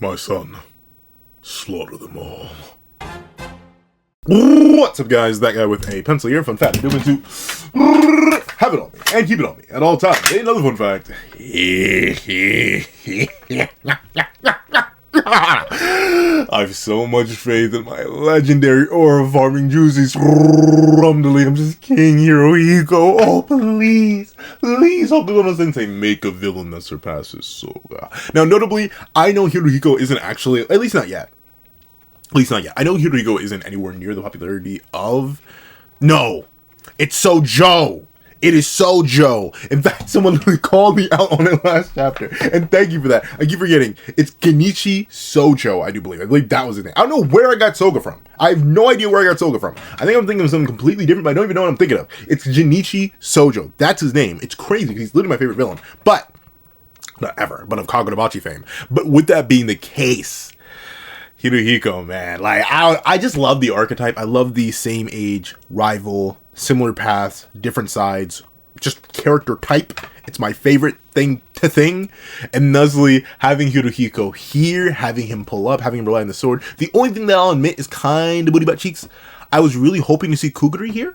My son, slaughter them all. What's up, guys? That guy with a pencil here. Fun fact, I'm doing to have it on me and keep it on me at all times. Hey, another fun fact. I have so much faith in my legendary aura farming juices. I'm just King Hirohiko. Oh, please, Hokuto Sensei, make a villain that surpasses Soga. Now, notably, I know Hirohiko isn't actually, at least not yet. I know Hirohiko isn't anywhere near the popularity of... No, it's Sojo. It is Sojo. In fact, someone literally called me out on it last chapter. And thank you for that. I keep forgetting. It's Genichi Sojo, I do believe. I believe that was his name. I don't know where I got Soga from. I have no idea where I got Soga from. I think I'm thinking of something completely different, but I don't even know what I'm thinking of. It's Genichi Sojo. That's his name. It's crazy because he's literally my favorite villain. But, not ever, but of Kagurabachi fame. But with that being the case... Hirohiko, man, like, I just love the archetype. I love the same age, rival, similar paths, different sides, just character type. It's my favorite thing. And thusly, having Hirohiko here, having him pull up, having him rely on the sword. The only thing that I'll admit is kind of booty butt cheeks. I was really hoping to see Kuguri here.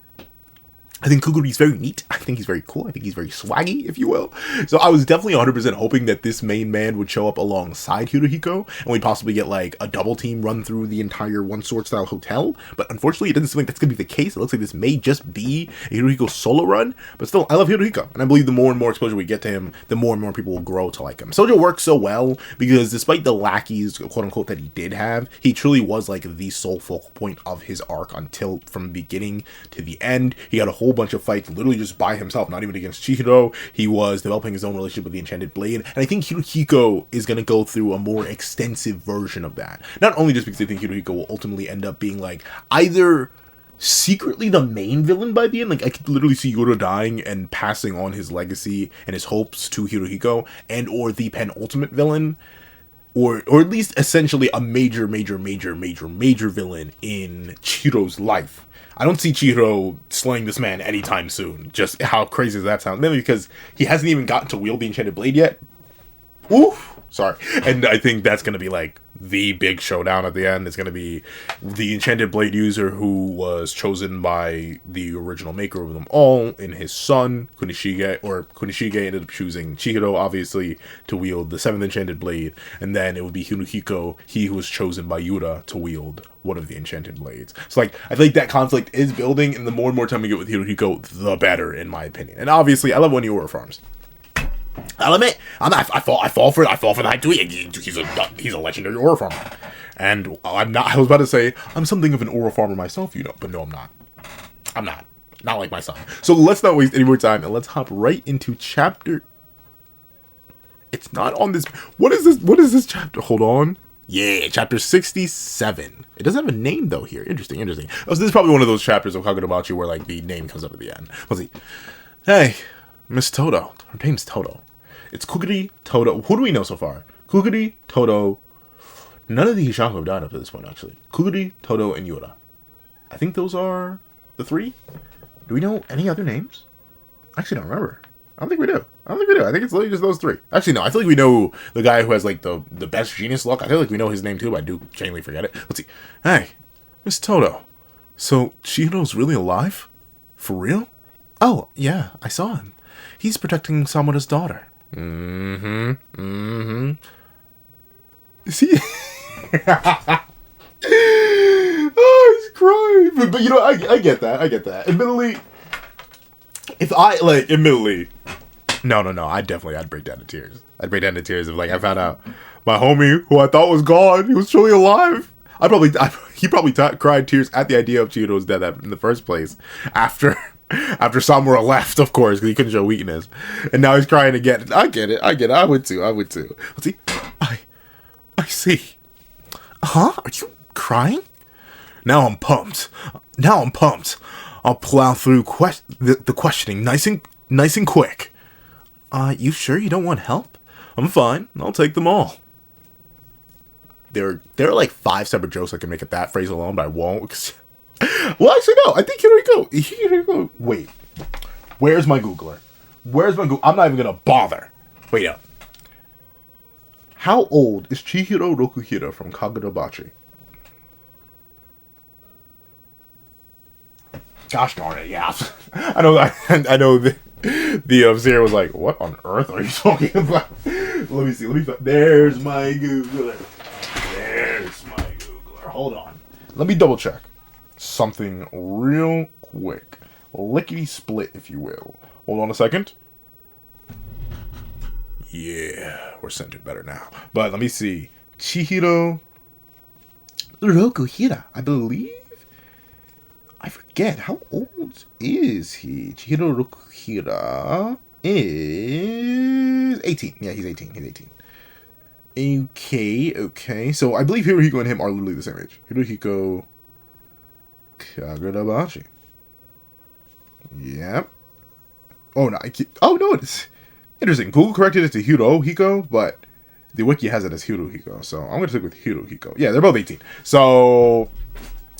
I think Kuguri's very neat. I think he's very cool. I think he's very swaggy, if you will. So I was definitely 100% hoping that this main man would show up alongside Hirohiko, and we'd possibly get like a double team run through the entire One Sword style hotel. But unfortunately, it doesn't seem like that's going to be the case. It looks like this may just be a Hirohiko solo run. But still, I love Hirohiko, and I believe the more and more exposure we get to him, the more and more people will grow to like him. Sojo works so well because despite the lackeys, quote unquote, that he did have, he truly was like the sole focal point of his arc until from beginning to the end. He had a whole bunch of fights literally just by himself, not even against Chihiro. He was developing his own relationship with the Enchanted Blade, and I think Hirohiko is going to go through a more extensive version of that. Not only just because I think Hirohiko will ultimately end up being like either secretly the main villain by the end, like I could literally see Yoro dying and passing on his legacy and his hopes to Hirohiko, and or the penultimate villain, or at least essentially a major villain in Chihiro's life. I don't see Chihiro slaying this man anytime soon. Just how crazy does that sound? Mainly because he hasn't even gotten to wield the Enchanted Blade yet. Oof! Sorry. And I think that's going to be like the big showdown at the end. It's going to be the Enchanted Blade user who was chosen by the original maker of them all in his son, Kunishige, or Kunishige ended up choosing Chihiro, obviously, to wield the 7th Enchanted Blade. And then it would be Hirohiko, he who was chosen by Yura to wield one of the Enchanted Blades. So, like, I think that conflict is building, and the more and more time we get with Hirohiko, the better, in my opinion. And obviously, I love when Yura farms. I'll admit, I fall for that too. He's a legendary aura farmer, and I'm not. I was about to say I'm something of an aura farmer myself, you know, but no, I'm not. Not like my son. So let's not waste any more time and let's hop right into chapter. It's not on this. What is this? What is this chapter? Hold on. Yeah, chapter 67. It doesn't have a name though here. Interesting. Oh, so this is probably one of those chapters of Kagurabachi where like the name comes up at the end. Let's see. Hey, Miss Toto. Her name's Toto. It's Kuguri, Toto. Who do we know so far? Kuguri, Toto. None of the Hishaku have died up to this point, actually. Kuguri, Toto, and Yura. I think those are the 3. Do we know any other names? I actually don't remember. I don't think we do. I think it's literally just those 3. Actually, no. I feel like we know the guy who has, like, the best genius luck. I feel like we know his name, too, but I do genuinely forget it. Let's see. Hey, Miss Toto. So, Chihiro's really alive? For real? Oh, yeah. I saw him. He's protecting Samura's daughter. See? Oh, he's crying. But you know, I get that. Admittedly, no, I'd break down to tears. If like I found out my homie who I thought was gone, he was truly alive. He probably cried tears at the idea of Chihiro's death in the first place. After Samura left, of course, because he couldn't show weakness. And now he's crying again. I get it. I would too. Let's see. I see. Huh? Are you crying? Now I'm pumped. I'll plow through the questioning nice and quick. You sure you don't want help? I'm fine. I'll take them all. There are like 5 separate jokes I can make at that phrase alone, but I won't. Well, actually, no. I think Hirohiko. Wait. Where's my Googler? I'm not even going to bother. Wait up. How old is Chihiro Rokuhira from Kagurabachi? Gosh darn it, yeah. I know the Zero was like, what on earth are you talking about? Let me see, there's my Googler. There's my Googler. Hold on. Let me double check something real quick. Lickety split, if you will. Hold on a second. Yeah, we're centered better now. But let me see. Chihiro Rokuhira, I believe. I forget. How old is he? Chihiro Rokuhira is 18. Yeah, he's 18. Okay. So I believe Hirohiko and him are literally the same age. Hirohiko Kagurabachi. Yep. Oh, no. It's interesting. Google corrected it to Hirohiko, but the wiki has it as Hirohiko. So I'm going to stick with Hirohiko. Yeah, they're both 18. So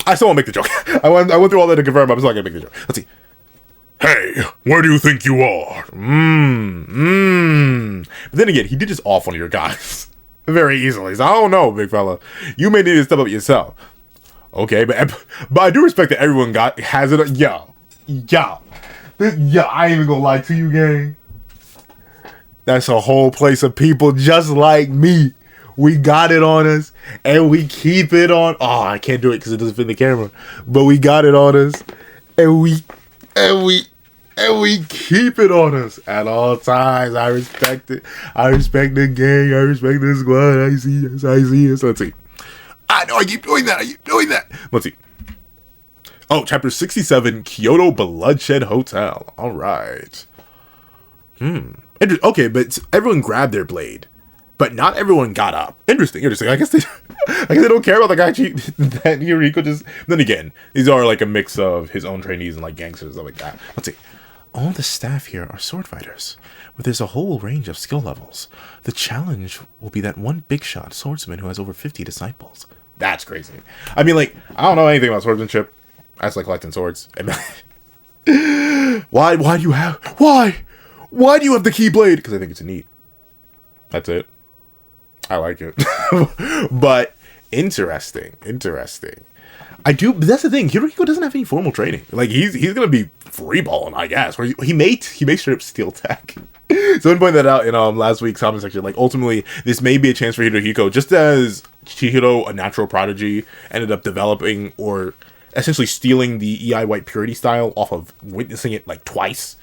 I still won't make the joke. I went through all that to confirm, but I'm still not going to make the joke. Let's see. Hey, where do you think you are? But then again, he did just off one of your guys very easily. So I don't know, big fella. You may need to step up yourself. Okay, but I do respect that everyone has it. Yo, I ain't even gonna lie to you, gang. That's a whole place of people just like me. We got it on us, and we keep it on. Oh, I can't do it because it doesn't fit the camera. But we got it on us, and we keep it on us at all times. I respect it. I respect the gang. I respect the squad. I see us. Let's see. I know I keep doing that. Let's see. Oh, chapter 67, Kyoto Bloodshed Hotel. All right. Okay, but everyone grabbed their blade, but not everyone got up. Interesting. I guess they don't care about the guy that Yuriko just. Then again, these are like a mix of his own trainees and like gangsters and stuff like that. Let's see. All the staff here are sword fighters, but there's a whole range of skill levels. The challenge will be that one big shot swordsman who has over 50 disciples. That's crazy. I mean, like, I don't know anything about swordsmanship. I just like collecting swords. Why do you have the Keyblade? Because I think it's neat. That's it. I like it. But interesting. But that's the thing. Hirohiko doesn't have any formal training. Like he's gonna be freeballing, I guess. Where he may straight up steal tech. Someone pointed that out in last week's comment section. Like ultimately, this may be a chance for Hirohiko, just as Chihiro, a natural prodigy, ended up developing or essentially stealing the EI White Purity style off of witnessing it like twice.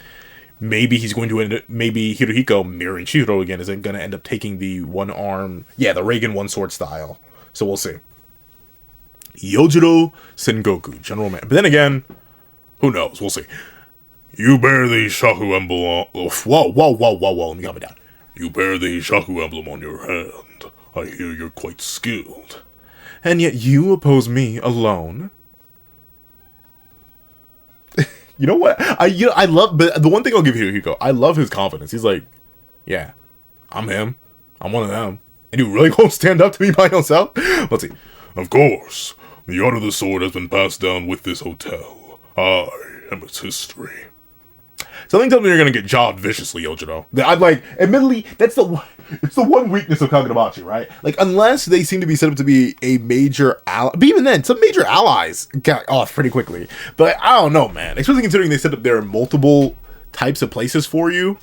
Maybe he's going to end up, maybe Hirohiko, mirroring Chihiro again, is going to end up taking the one arm, the Reagan one sword style. So we'll see. Yojiro Sengoku, General Man. But then again, who knows? We'll see. You bear the Shaku emblem. Whoa. Let me calm it down. You bear the Shaku emblem on your hand. I hear you're quite skilled. And yet you oppose me alone. You know what? I love, but the one thing I'll give Hirohiko, I love his confidence. He's like, yeah, I'm him. I'm one of them. And you really won't stand up to me by yourself? Let's see. Of course, the art of the sword has been passed down with this hotel. I am its history. Something tells me you're gonna get jobbed viciously, Yojiro. I'm like, admittedly, it's the one weakness of Kagurabachi, right? Like, unless they seem to be set up to be a major ally, but even then, some major allies got off pretty quickly. But I don't know, man. Especially considering they set up there are multiple types of places for you,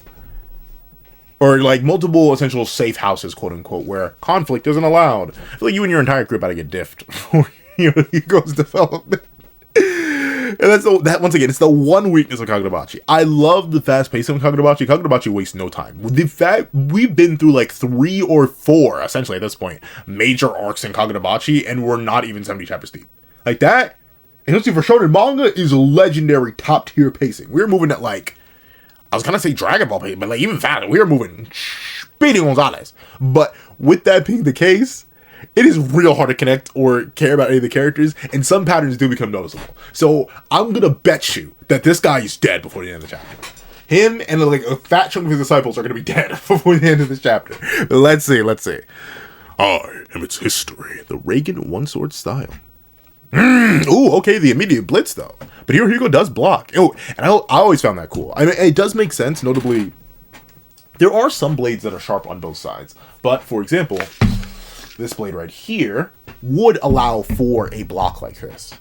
or like multiple essential safe houses, quote unquote, where conflict isn't allowed. I feel like you and your entire group ought to get diffed before he goes development. And that once again, it's the one weakness of Kagurabachi. I love the fast pace of Kagurabachi. Kagurabachi wastes no time. The fact we've been through like 3 or 4, essentially at this point, major arcs in Kagurabachi, and we're not even 70 chapters deep. Like that, and especially for shonen manga, is legendary top tier pacing. We're moving at like, I was gonna say Dragon Ball pace, but like even faster. We are moving Speedy Gonzalez. But with that being the case, it is real hard to connect or care about any of the characters, and some patterns do become noticeable. So I'm gonna bet you that this guy is dead before the end of the chapter. Him and like a fat chunk of his disciples are gonna be dead before the end of this chapter. But let's see. I am its history. The Reagan one sword style. Ooh, okay, the immediate blitz though. But Hirohiko does block. Oh, and I always found that cool. I mean, it does make sense, notably. There are some blades that are sharp on both sides, but for example, this blade right here would allow for a block like this,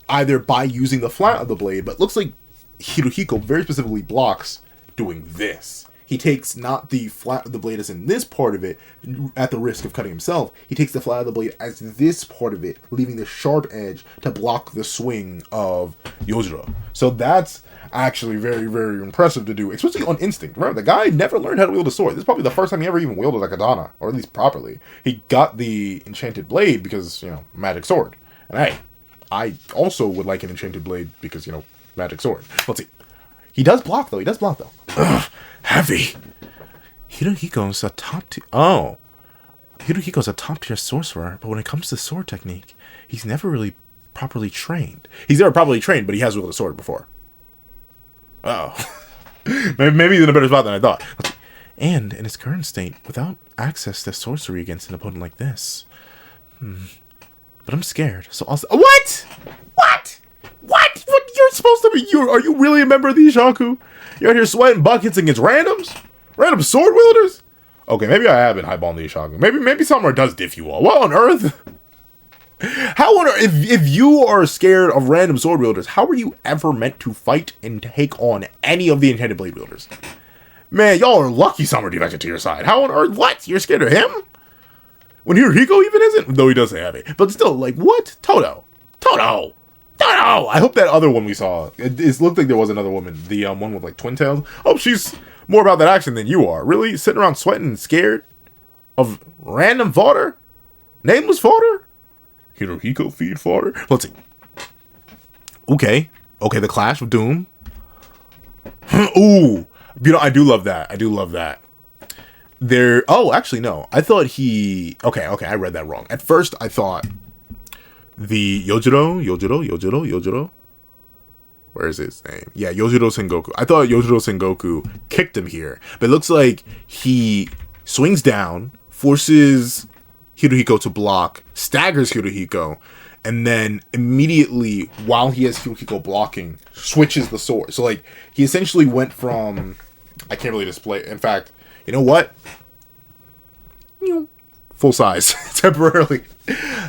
either by using the flat of the blade, but it looks like Hirohiko very specifically blocks doing this. He takes not the flat of the blade as in this part of it, at the risk of cutting himself. He takes the flat of the blade as this part of it, leaving the sharp edge to block the swing of Yojiro. So that's actually very, very impressive to do, especially on instinct. Remember, the guy never learned how to wield a sword. This is probably the first time he ever even wielded a katana, or at least properly. He got the enchanted blade because, you know, magic sword. And hey, I also would like an enchanted blade because, you know, magic sword. Let's see. He does block, though. Ugh, heavy. Hirohiko's a top tier... Oh. Hirohiko's a top-tier sorcerer, but when it comes to sword technique, he's never really properly trained. He's never properly trained, but he has wielded a sword before. Oh. Maybe he's in a better spot than I thought. And in his current state, without access to sorcery against an opponent like this. But I'm scared, so I'll... What? What? You're supposed to be... Are you really a member of the Ishaku? You're out here sweating buckets against randoms? Random sword wielders? Okay, maybe I have been highballing the Ishaku. Maybe somewhere does diff you all. What on earth? How on earth... If you are scared of random sword wielders, how are you ever meant to fight and take on any of the enchanted blade wielders? Man, y'all are lucky Summer defected to your side. How on earth... What? You're scared of him? When Hirohiko even isn't? Though he does say heavy. But still, like, what? Toto! I hope that other one we saw, it looked like there was another woman. The one with, like, twin tails. Oh, she's more about that action than you are. Really? Sitting around sweating and scared of random fodder? Nameless fodder? Hirohiko feed fodder? Let's see. Okay, the Clash of Doom. Ooh. You know, I do love that. Oh, actually, no. I thought he... Okay, I read that wrong. At first, I thought the Yojiro? Where is his name? Yeah, Yojiro Sengoku. I thought Yojiro Sengoku kicked him here. But it looks like he swings down, forces Hirohiko to block, staggers Hirohiko, and then immediately, while he has Hirohiko blocking, switches the sword. So, like, he essentially went from... I can't really display... In fact... You know what? Full size. Temporarily.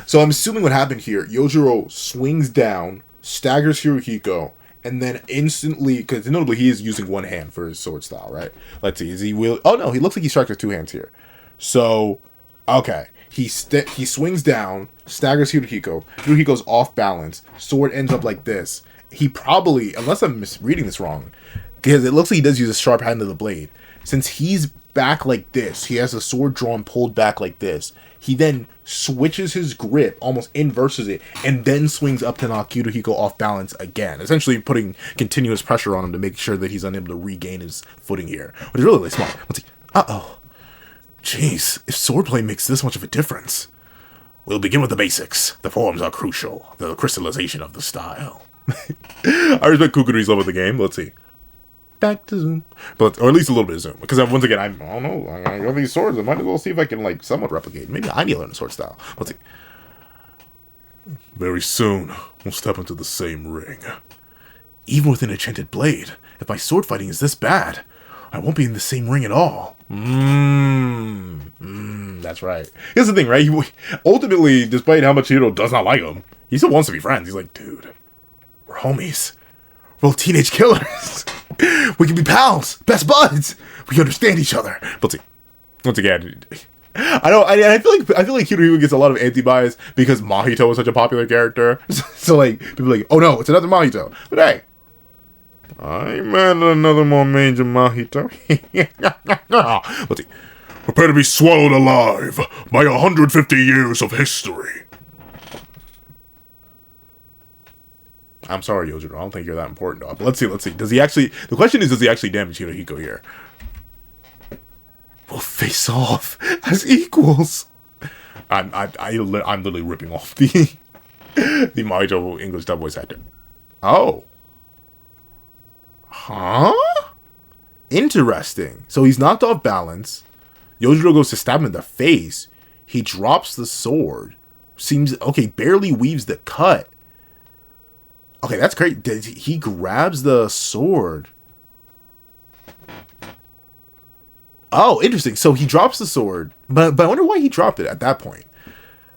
So I'm assuming what happened here, Yojiro swings down, staggers Hirohiko, and then instantly, because notably he is using one hand for his sword style, right? Let's see, is he will? Oh no, he looks like he strikes with two hands here. So, okay. He swings down, staggers Hirohiko, Hirohiko's off balance, sword ends up like this. He probably, unless I'm misreading this wrong, because it looks like he does use a sharp hand of the blade. Since he's back like this, he has a sword drawn, pulled back like this. He then switches his grip, almost inverses it, and then swings up to knock Hirohiko off balance again. Essentially putting continuous pressure on him to make sure that he's unable to regain his footing here. Which is really, really smart. Let's see. Uh-oh. Jeez, if swordplay makes this much of a difference. We'll begin with the basics. The forms are crucial. The crystallization of the style. I respect Kukuri's love of the game. Let's see. Back to Zoom. But, or at least a little bit of Zoom. Because once again, I don't know. I got these swords. I might as well see if I can, like, somewhat replicate. Maybe I need to learn a sword style. Let's see. Very soon, we'll step into the same ring. Even with an enchanted blade, if my sword fighting is this bad, I won't be in the same ring at all. That's right. Here's the thing, right? Ultimately, despite how much Hiro does not like him, he still wants to be friends. He's like, dude, we're homies. We're teenage killers. We can be pals, best buds. We understand each other. But see, once again, I feel like Hirohiko gets a lot of anti-bias because Mahito is such a popular character. So like people are like, oh no, it's another Mahito. But hey, I'm mad at another more major Mahito. Let's see. Prepare to be swallowed alive by 150 years of history. I'm sorry, Yojiro. I don't think you're that important, dog. But let's see. Does he actually... The question is, does he actually damage Hirohiko here? We'll face off as equals. I'm literally ripping off the Mahito English dub voice actor. Oh. Huh? Interesting. So he's knocked off balance. Yojiro goes to stab him in the face. He drops the sword. Seems... Okay, barely weaves the cut. Okay, that's great. He grabs the sword. Oh, interesting. So he drops the sword, but I wonder why he dropped it at that point.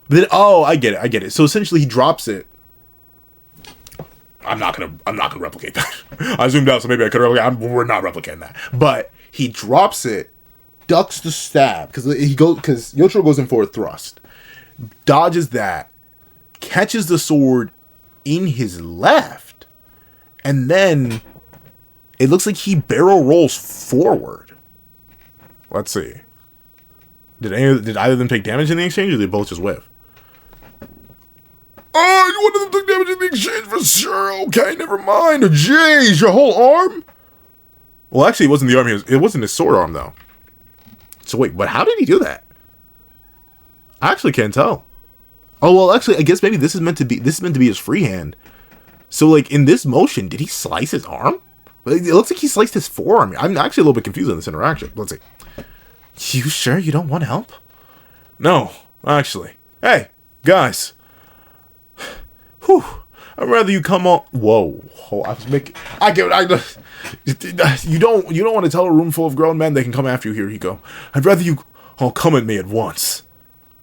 But then, oh, I get it. So essentially, he drops it. I'm not gonna replicate that. I zoomed out, so maybe I could replicate. We're not replicating that. But he drops it, ducks the stab because Yotaro goes in for a thrust, dodges that, catches the sword in his left, and then it looks like he barrel rolls forward. Let's see. Did either of them take damage in the exchange, or did they both just whiff? Oh, one of them took damage in the exchange for sure. Okay, never mind. Jeez, your whole arm? Well, actually, it wasn't the arm. It wasn't his sword arm, though. So wait, but how did he do that? I actually can't tell. Oh, well, actually, I guess maybe this is meant to be his free hand. So, like, in this motion, did he slice his arm? It looks like he sliced his forearm. I'm actually a little bit confused on this interaction. Let's see. You sure you don't want help? No, actually. Hey, guys. Whew. I'd rather you come on. Whoa. I was making. You don't want to tell a room full of grown men they can come after you, Hirohiko. I'd rather you all come at me at once.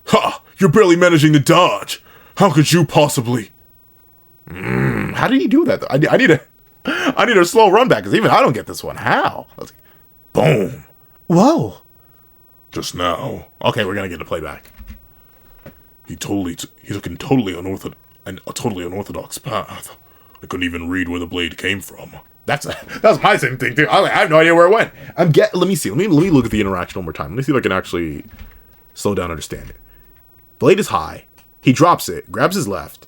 Ha! You're barely managing to dodge. How could you possibly? How did he do that? Though? I need a slow run back because even I don't get this one. How? Boom. Whoa. Just now. Okay, we're gonna get a playback. He took a totally unorthodox path. I couldn't even read where the blade came from. That's my same thing too. I have no idea where it went. Let me see. Let me look at the interaction one more time. Let me see if I can actually slow down and understand it. Blade is high. He drops it, grabs his left.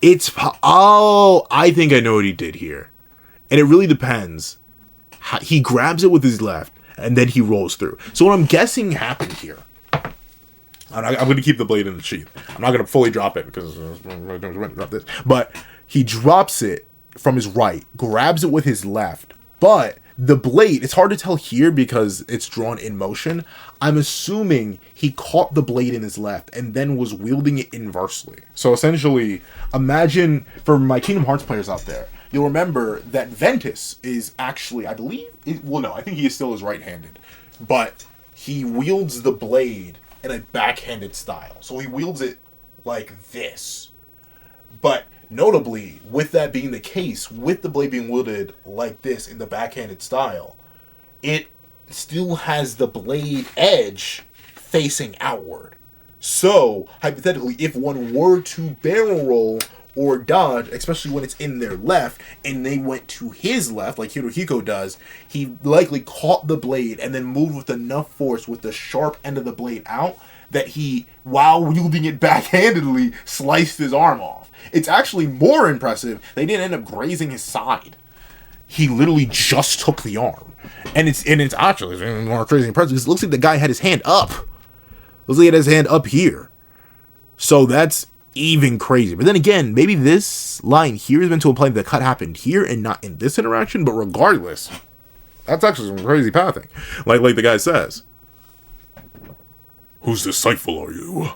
I think I know what he did here. And it really depends. He grabs it with his left, and then he rolls through. So what I'm guessing happened here. I'm going to keep the blade in the sheath. I'm not going to fully drop it because drop this. But he drops it from his right, grabs it with his left. But the blade, it's hard to tell here because it's drawn in motion. I'm assuming he caught the blade in his left and then was wielding it inversely. So essentially, imagine, for my Kingdom Hearts players out there, you'll remember that Ventus is actually, I think he is still is right-handed. But he wields the blade in a backhanded style. So he wields it like this. But notably, with that being the case, with the blade being wielded like this in the backhanded style, it still has the blade edge facing outward. So, hypothetically, if one were to barrel roll or dodge, especially when it's in their left, and they went to his left, like Hirohiko does, he likely caught the blade and then moved with enough force with the sharp end of the blade out that he, while wielding it backhandedly, sliced his arm off. It's actually more impressive they didn't end up grazing his side. He literally just took the arm. And it's actually more crazy impressive because it looks like the guy had his hand up. Looks like he had his hand up here. So that's even crazy. But then again, maybe this line here is meant to imply that the cut happened here and not in this interaction. But regardless, that's actually some crazy pathing. Like the guy says. Whose disciple are you?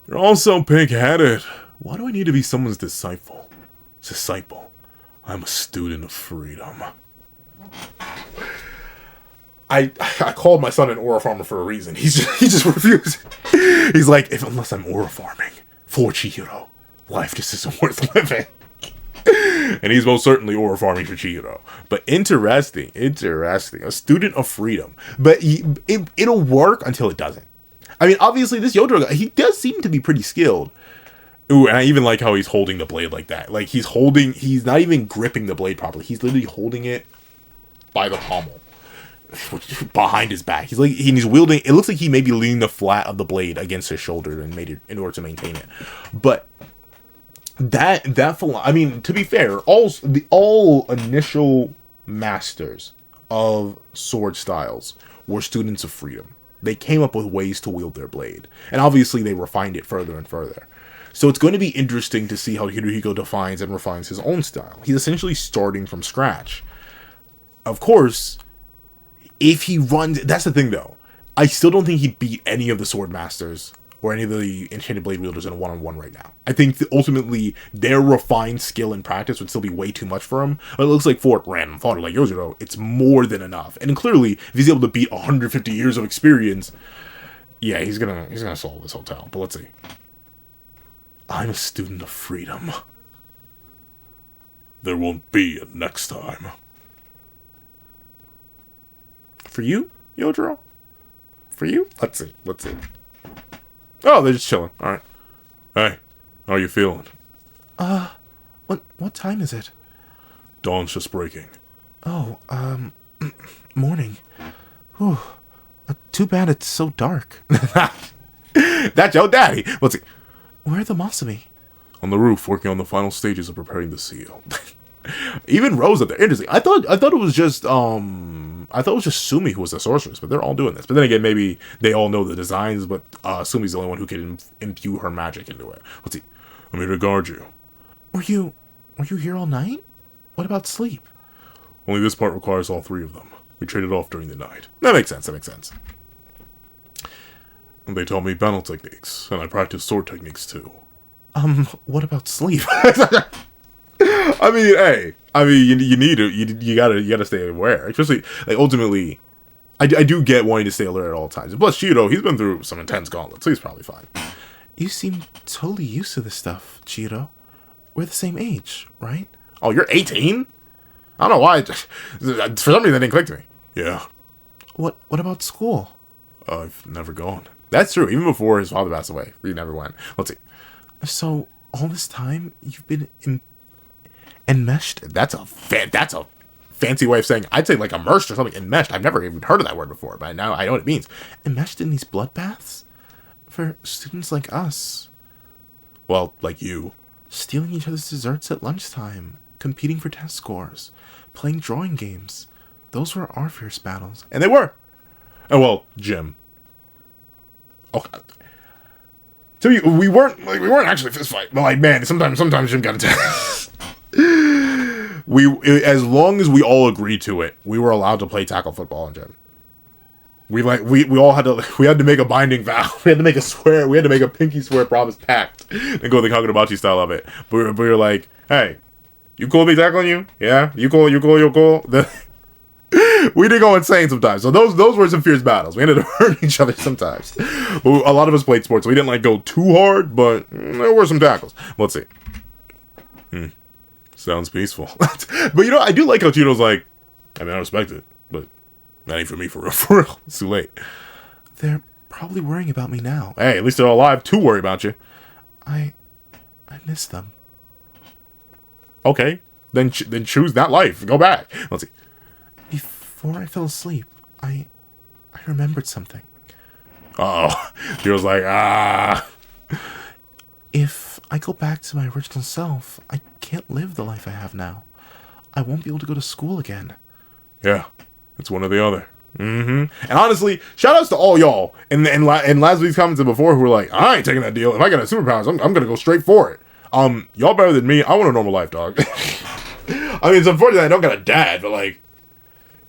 You're all so pig-headed. Why do I need to be someone's disciple? I'm a student of freedom. I called my son an aura farmer for a reason. He just refused. He's like, unless I'm aura farming for Chihiro, life just isn't worth living. And he's most certainly aura farming for Chihiro. But interesting. A student of freedom. But it'll work until it doesn't. I mean, obviously, this Yotaro guy, he does seem to be pretty skilled. Ooh, and I even like how he's holding the blade like that. Like, he's not even gripping the blade properly. He's literally holding it by the pommel. Behind his back. He's wielding, it looks like he may be leaning the flat of the blade against his shoulder in order to maintain it. But I mean, to be fair, all initial masters of sword styles were students of freedom. They came up with ways to wield their blade. And obviously they refined it further and further. So it's going to be interesting to see how Hirohiko defines and refines his own style. He's essentially starting from scratch. Of course, if he runs... That's the thing, though. I still don't think he'd beat any of the sword masters or any of the Enchanted Blade wielders in a one-on-one right now. I think that ultimately their refined skill and practice would still be way too much for him. But it looks like for a random fighter like Yojiro, it's more than enough. And clearly, if he's able to beat 150 years of experience, yeah, he's gonna solve this hotel. But let's see. I'm a student of freedom. There won't be a next time. For you, Yojiro? For you? Let's see. Oh, they're just chilling. Alright. Hey, how are you feeling? What time is it? Dawn's just breaking. Oh, morning. Whew. Too bad it's so dark. That's your daddy. Let's see. Where are the Masumi? On the roof, working on the final stages of preparing the seal. Even Rose up there. Interesting. I thought it was just Sumi who was the sorceress, but they're all doing this. But then again, maybe they all know the designs, but Sumi's the only one who can imbue her magic into it. Let's see. I'm here to guard you. Were you here all night? What about sleep? Only this part requires all three of them. We traded off during the night. That makes sense. And they taught me battle techniques, and I practiced sword techniques too. What about sleep? I mean, you need to, you gotta stay aware. Especially, like, ultimately, I do get wanting to stay alert at all times. Plus, Chiro, he's been through some intense gauntlets, so he's probably fine. You seem totally used to this stuff, Chiro. We're the same age, right? Oh, you're 18? I don't know why. For some reason, that didn't click to me. Yeah. What about school? I've never gone. That's true. Even before his father passed away, he never went. Let's see. So, all this time, you've been enmeshed? That's a fancy way of saying, I'd say like immersed or something. Enmeshed. I've never even heard of that word before, but now I know what it means. Enmeshed in these bloodbaths? For students like us. Well, like you. Stealing each other's desserts at lunchtime. Competing for test scores. Playing drawing games. Those were our fierce battles. And they were. And well, Jim. Okay. So we weren't actually fist fight, but like, man, sometimes Jim got attacked. As long as we all agreed to it, we were allowed to play tackle football in gym. We all had to make a binding vow. We had to make a swear. We had to make a pinky swear promise pact and go the Kagurabachi style of it. But we were like, hey, you cool with me tackling you? Yeah, you cool. We did go insane sometimes. So those were some fierce battles. We ended up hurting each other sometimes. But a lot of us played sports, so we didn't like go too hard, but there were some tackles. Let's see. Sounds peaceful. But you know, I do like how Chiro's like, I mean, I respect it, but that ain't for me for real. It's too late. They're probably worrying about me now. Hey, at least they're alive to worry about you. I miss them. Okay, then choose that life. Go back. Let's see. Before I fell asleep, I remembered something. Oh, Chiro's like, If I go back to my original self, I can't live the life I have now. I won't be able to go to school again. Yeah, it's one or the other. And honestly, shout outs to all y'all and last week's comments and before who were like, I ain't taking that deal. If I got a superpowers, I'm gonna go straight for it. Y'all better than me. I want a normal life, dog. I mean, it's unfortunate I don't got a dad, but like,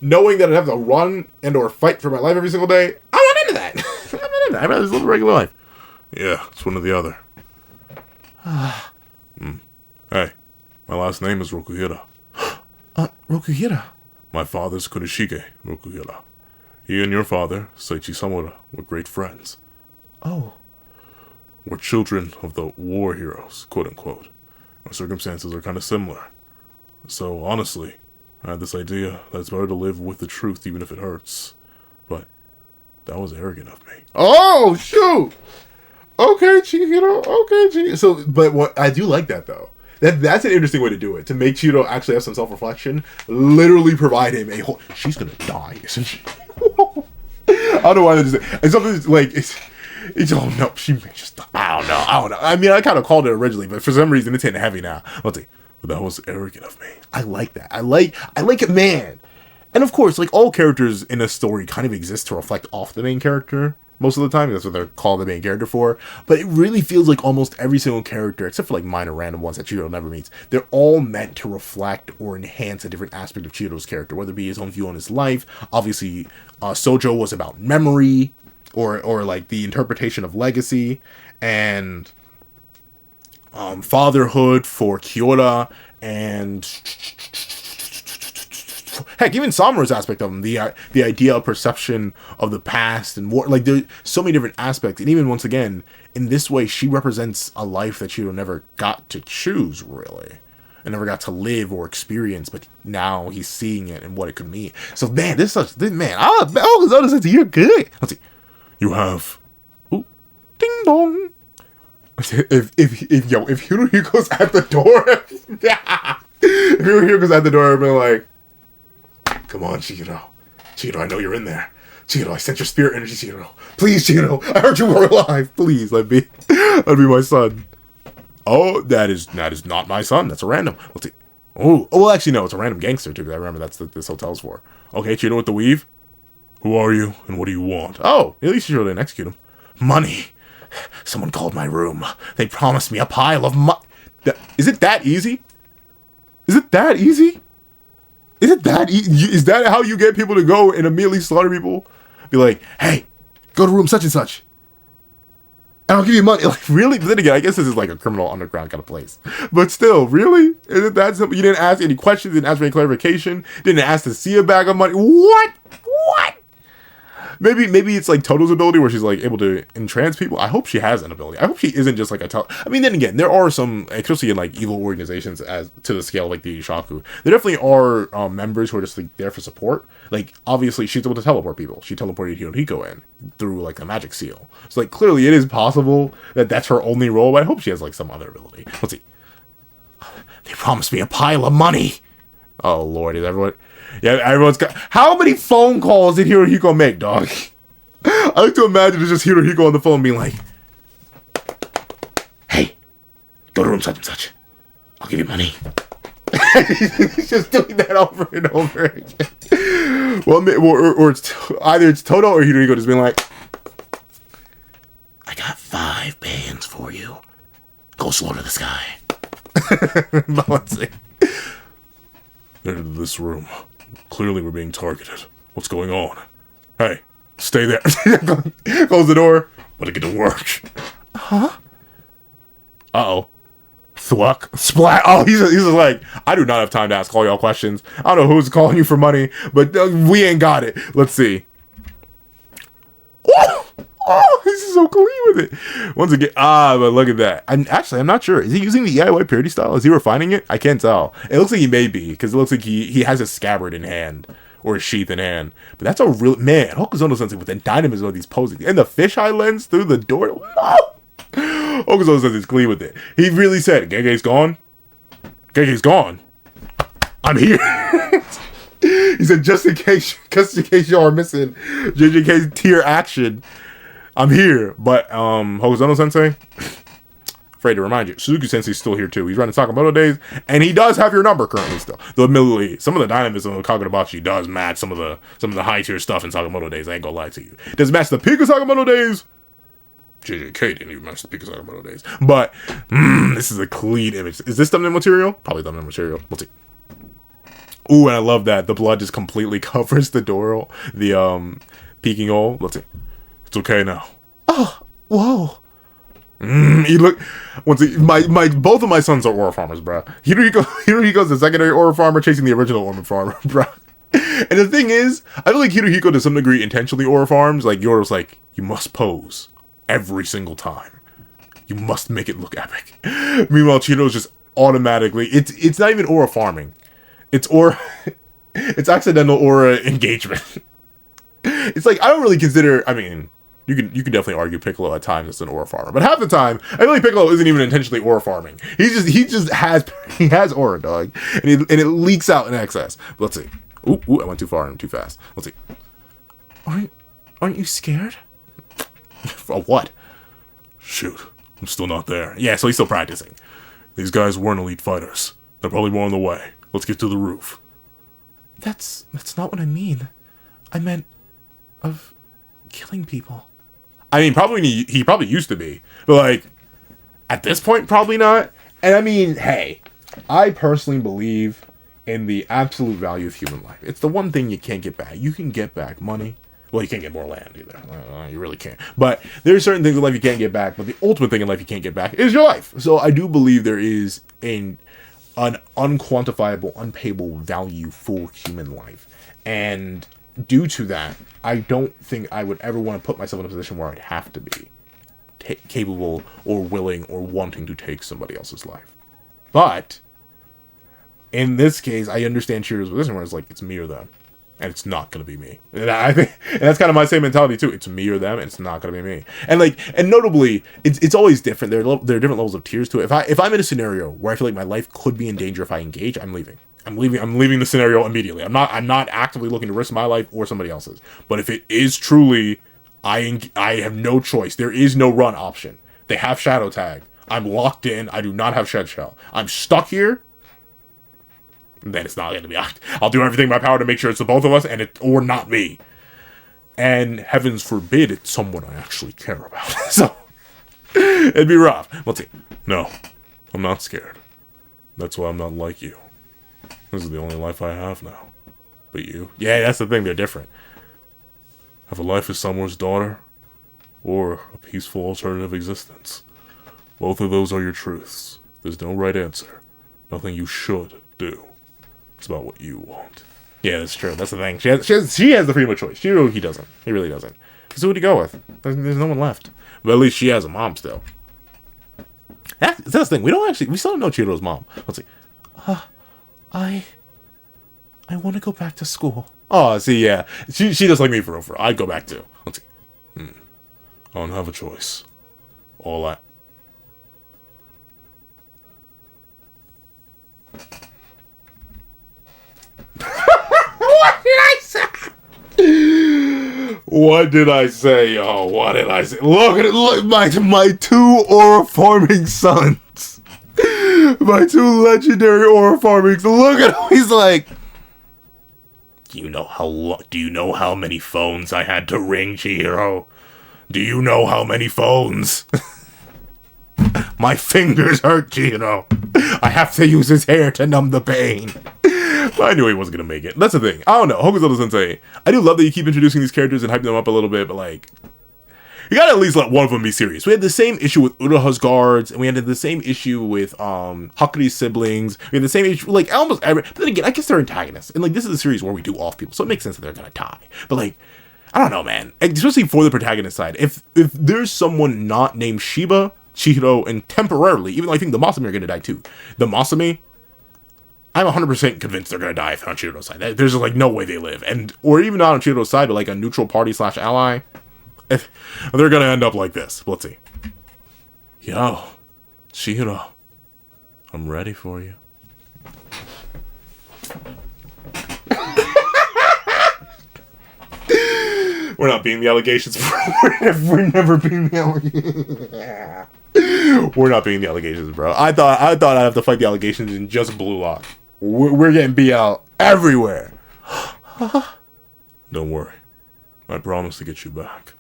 knowing that I have to run and or fight for my life every single day, I'm not into that. I'm not into that. I'd rather just live a regular life. Yeah, it's one or the other. Hey, my last name is Rokuhira. Rokuhira? My father's Kurishige Rokuhira. He and your father, Seiichi Samura, were great friends. Oh. We're children of the war heroes, quote-unquote. Our circumstances are kind of similar. So, honestly, I had this idea that it's better to live with the truth even if it hurts. But that was arrogant of me. Oh, shoot! Okay, Chihiro. Okay, Chihiro. So, but what I do like that though. That's an interesting way to do it. To make Chihiro actually have some self-reflection. Literally provide him a whole. She's gonna die, isn't she? I don't know why they just. It's something like it's. Oh no, she may just die. I don't know. I mean, I kind of called it originally, but for some reason it's hitting heavy now. Let's see. But that was arrogant of me. I like that. I like it, man. And of course, like all characters in a story kind of exist to reflect off the main character. Most of the time, that's what they're called the main character for. But it really feels like almost every single character, except for like minor random ones that Chihiro never meets, they're all meant to reflect or enhance a different aspect of Chihiro's character, whether it be his own view on his life. Obviously, Sojo was about memory. or like the interpretation of legacy and fatherhood for Kyoda, and heck, even Samaru's aspect of him, the idea of perception of the past and war. Like, there's so many different aspects, and even once again, in this way, she represents a life that Chihiro never got to choose, really, and never got to live or experience. But now he's seeing it and what it could mean. So, man, you're good. Let's see, you have, ooh, ding dong. If Hirohiko's at the door, if Hirohiko's at the door, I'd be like, come on, Chihiro. Chihiro, I know you're in there. Chihiro, I sent your spirit energy, Chihiro. Please, Chihiro, I heard you were alive. Please, let me. That'd be my son. Oh, that is not my son. That's a random. Let's see. Oh, well, actually, no, it's a random gangster, too, because I remember that's what this hotel's for. Okay, Chihiro with the weave. Who are you, and what do you want? Oh, at least Chihiro didn't execute him. Money. Someone called my room. They promised me a pile of money. Is it that easy? Is it that easy? Is it that easy? Is that how you get people to go and immediately slaughter people? Be like, hey, go to room such and such, and I'll give you money. Like, really? But then again, I guess this is like a criminal underground kind of place. But still, really? Is it that simple? You didn't ask any questions, didn't ask for any clarification, didn't ask to see a bag of money. What? Maybe it's like Toto's ability where she's like able to entrance people. I hope she has an ability. I hope she isn't just like I mean, then again, there are some, especially in like evil organizations as to the scale like the Ishaku, there definitely are members who are just like there for support. Like, obviously she's able to teleport people. She teleported Hirohiko in through like a magic seal. So like clearly it is possible that that's her only role, but I hope she has like some other ability. Let's see. They promised me a pile of money. Oh Lord, is everyone... Yeah, everyone's got... How many phone calls did Hirohiko make, dog? I like to imagine it's just Hirohiko on the phone being like, hey, go to room such and such. I'll give you money. He's just doing that over and over again. Well, or it's either it's Toto or Hirohiko just being like, I got 5 bands for you. Go slaughter this guy. But let's see. Into this room. Clearly we're being targeted. What's going on? Hey, stay there. Close the door. But it get to work. Huh? Uh-oh. Thwack. Splat. Oh, he's just like, I do not have time to ask all y'all questions. I don't know who's calling you for money, but we ain't got it. Let's see. Oh, he's so clean with it. Once again, but look at that. I'm not sure. Is he using the EIY parody style? Is he refining it? I can't tell. It looks like he may be, because it looks like he has a scabbard in hand, or a sheath in hand. But that's a real, man, Hokuzono Sensei with the dynamism of these poses. And the fisheye lens through the door. No! Hokuzono Sensei's clean with it. He really said, Gege's gone. Gege's gone. I'm here. He said, just in case y'all are missing JJK's tier action, I'm here. But Hokuzono Sensei, afraid to remind you, Suzuki Sensei's still here too. He's running Sakamoto days, and he does have your number currently still. Though admittedly, some of the dynamism of Kagurabachi does match some of the high tier stuff in Sakamoto days. I ain't gonna lie to you. Does it match the peak of Sakamoto days? JJK didn't even match the peak of Sakamoto days. But this is a clean image. Is this thumbnail material? Probably thumbnail material. Let's see. Ooh, and I love that the blood just completely covers the door, the peeking hole. Let's see. It's okay now. Oh, whoa. You look. Once both of my sons are aura farmers, bro. Hirohiko's the secondary aura farmer chasing the original aura farmer, bro. And the thing is, I feel like Hirohiko to some degree intentionally aura farms. Like Yoro's like, you must pose every single time. You must make it look epic. Meanwhile, Chihiro's just automatically. It's not even aura farming. It's accidental aura engagement. It's like, I don't really consider, I mean, you can definitely argue Piccolo at times as an aura farmer, but half the time, I feel like Piccolo isn't even intentionally aura farming. He just has aura, dog, and it leaks out in excess. But let's see. Ooh, I went too far and too fast. Let's see. Aren't you scared? For what? Shoot, I'm still not there. Yeah, so he's still practicing. These guys weren't elite fighters. They're probably more on the way. Let's get to the roof. That's not what I mean. I meant of killing people. I mean, probably he probably used to be, but like at this point, probably not. And I mean, hey, I personally believe in the absolute value of human life. It's the one thing you can't get back. You can get back money, Well, you can't get more land either. You really can't. But there's certain things in life you can't get back. But the ultimate thing in life you can't get back is your life. So I do believe there is an unquantifiable, unpayable value for human life. And due to that, I don't think I would ever want to put myself in a position where I'd have to be capable or willing or wanting to take somebody else's life. But in this case, I understand Chihiro's position where it's like, it's me or them. And it's not gonna be me. And I think, and that's kind of my same mentality too. It's me or them, and it's not gonna be me. And like, and notably, it's always different. There are different levels of tiers to it. If I'm in a scenario where I feel like my life could be in danger if I engage, I'm leaving. I'm leaving the scenario immediately. I'm not actively looking to risk my life or somebody else's. But if it is truly, I have no choice. There is no run option. They have shadow tag. I'm locked in. I do not have shed shell. I'm stuck here. Then it's not going to be. I'll do everything in my power to make sure it's the both of us, or not me. And heavens forbid it's someone I actually care about. So it'd be rough. Let's see. No, I'm not scared. That's why I'm not like you. This is the only life I have now. But you, yeah, that's the thing. They're different. Have a life as someone's daughter, or a peaceful alternative existence. Both of those are your truths. There's no right answer. Nothing you should do. It's about what you want. Yeah, that's true. That's the thing. She has the freedom of choice. He doesn't. He really doesn't. So who would he go with? There's no one left. But at least she has a mom still. That's the thing. We still don't know Chihiro's mom. Let's see. I want to go back to school. Oh, see, yeah. She just like me for real. I'd go back too. Let's see. I don't have a choice. All I... What did I say? Oh, what did I say? Look at it. Look, my two aura farming sons. My two legendary aura farming sons. Look at him. He's like, do you know how many phones I had to ring, Chihiro? Do you know how many phones? My fingers hurt, Chihiro. I have to use his hair to numb the pain. I knew he wasn't gonna make it. That's the thing. I don't know. Hokuto Sensei, I do love that you keep introducing these characters and hyping them up a little bit, but like, you gotta at least let one of them be serious. We had the same issue with Uraha's guards, and we had the same issue with Hakuri's siblings. We had the same issue, like, almost every... But then again, I guess they're antagonists. And like, this is a series where we do off people, so it makes sense that they're gonna die. But like, I don't know, man. Especially for the protagonist side. If there's someone not named Shiba, Chihiro, and temporarily, even though I think the Masami are gonna die too. The Masami, I'm 100% convinced they're gonna die if they're on Chihiro's side. There's like no way they live. Or even not on Chihiro's side, but like a neutral party / ally. They're gonna end up like this. Let's see. Yo, Chihiro, I'm ready for you. We're not being the allegations. We're never being the allegations. We're not being the allegations, bro. I thought I'd have to fight the allegations in just Blue Lock. We're getting BL everywhere. Don't worry. I promise to get you back.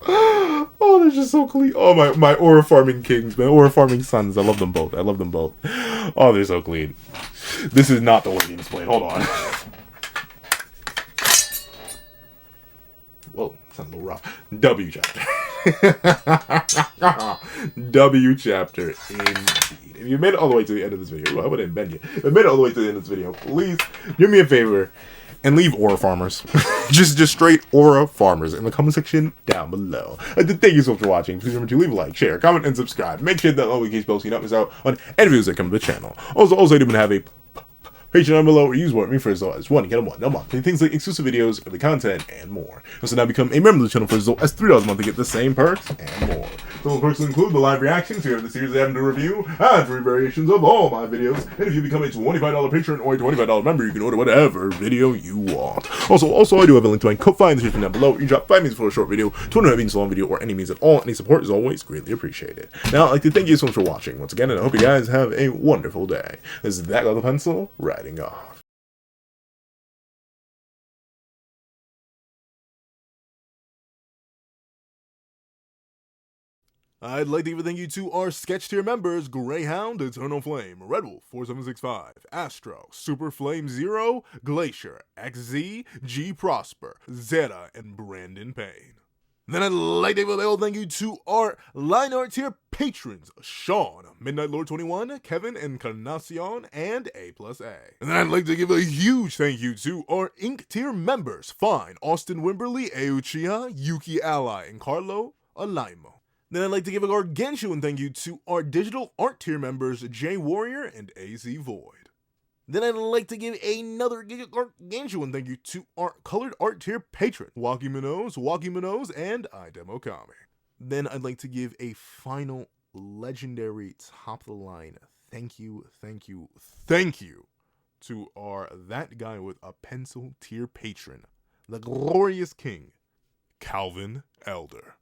Oh, they're just so clean. Oh, my aura farming kings, man. Aura farming sons. I love them both. Oh, they're so clean. This is not the way you display. Hold on. Whoa, sounds a little rough. W chapter. W chapter, indeed. If you made it all the way to the end of this video, well, I wouldn't bend you. If you made it all the way to the end of this video, please do me a favor and leave aura farmers. just straight aura farmers in the comment section down below. Thank you so much for watching. Please remember to leave a like, share, comment, and subscribe. Make sure that notification bell so you don't miss out on any videos that come to the channel. Also, I do have a Patreon down below, or use what me for as low as $1, get them one a month. Things like exclusive videos, early content, and more. Also now become a member of the channel for as low as $3 a month to get the same perks and more. Those perks include the live reactions here of the series I happen to review, and free variations of all my videos. And if you become a $25 patron or a $25 member, you can order whatever video you want. Also, I do have a link to my Ko-Fi in the description down below. You can drop 5 minutes for a short video, 200 means a long video, or any means at all. Any support is always greatly appreciated. Now, I'd like to thank you so much for watching once again, and I hope you guys have a wonderful day. This is that guy with the pencil, writing off. I'd like to give a thank you to our sketch tier members: Greyhound, Eternal Flame, Red Wolf 4765, Astro, Super Flame Zero, Glacier, XZ, G Prosper, Zeta, and Brandon Payne. Then I'd like to give a little thank you to our line art tier patrons: Sean, Midnight Lord 21, Kevin, Encarnacion, and A+A. And then I'd like to give a huge thank you to our Ink tier members: Fine, Austin Wimberly, Euchiha, Yuki Ally, and Carlo Alaimo. Then I'd like to give a gargantuan thank you to our digital art tier members: J Warrior and AZ Void. Then I'd like to give another gargantuan thank you to our colored art tier patrons: Waki Minoz, and Idemokami. Then I'd like to give a final legendary top of the line thank you to our That Guy with a Pencil tier patron, the glorious king, Calvin Elder.